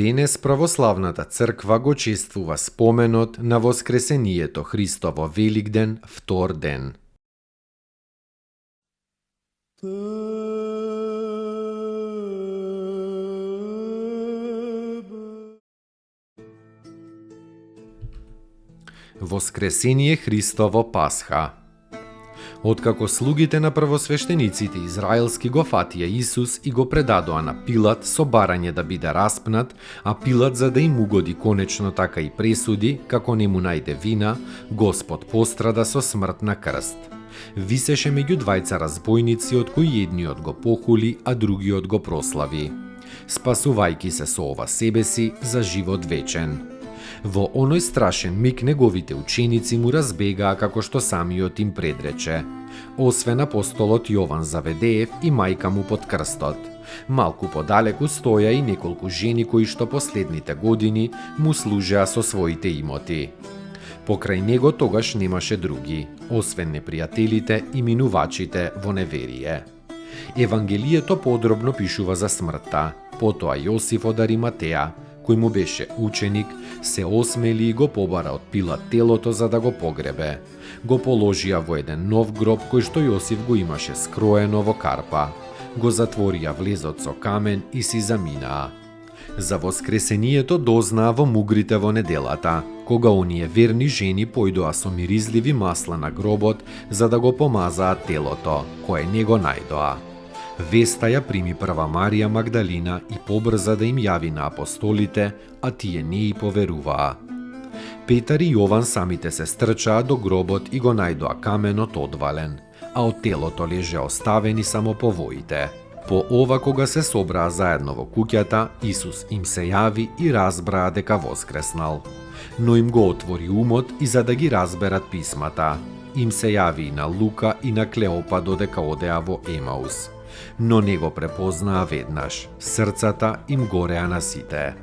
Денес православната црква го чествува споменот на Воскресението Христово Великден, втор ден. Воскресение Христово Пасха. Откако слугите на првосвештениците израелски го фатија Исус и го предадоа на Пилат со барање да биде распнат, а Пилат за да им угоди конечно така и пресуди, како не му најде вина, Господ пострада со смрт на крст. Висеше меѓу двајца разбойници, од кои едниот го похули, а другиот го прослави, спасувајќи се со ова себе си за живот вечен. Во оној страшен миг неговите ученици му разбегаа како што самиот им предрече. Освен апостолот Јован Заведеев и мајка му под крстот. Малку подалеку стоја и неколку жени кои што последните години му служеа со своите имоти. Покрај него тогаш немаше други, освен непријателите и минувачите во неверие. Евангелието подробно пишува за смртта, потоа Јосиф од Ариматеја, кој му беше ученик, се осмели и го побара од Пилат телото за да го погребе. Го положија во еден нов гроб кој што Јосиф го имаше скроено во карпа. Го затворија влезот со камен и си заминаа. За воскресението дознаа во мугрите во неделата, кога оние верни жени појдоа со миризливи масла на гробот за да го помазаат телото, кое не го најдоа. Веста ја прими прва Марија Магдалина и побрза да им јави на апостолите, а тие не и поверуваа. Петар и Јован самите се стрчаа до гробот и го најдоа каменот одвален, а од телото леже оставени само повоите. По ова кога се собраа заедно во куќата, Исус им се јави и разбраа дека воскреснал. Но им го отвори умот и за да ги разберат писмата. Им се јави и на Лука и на Клеопа додека одеа во Емаус. Но не го препознаа веднаш, срцата им гореа на сите.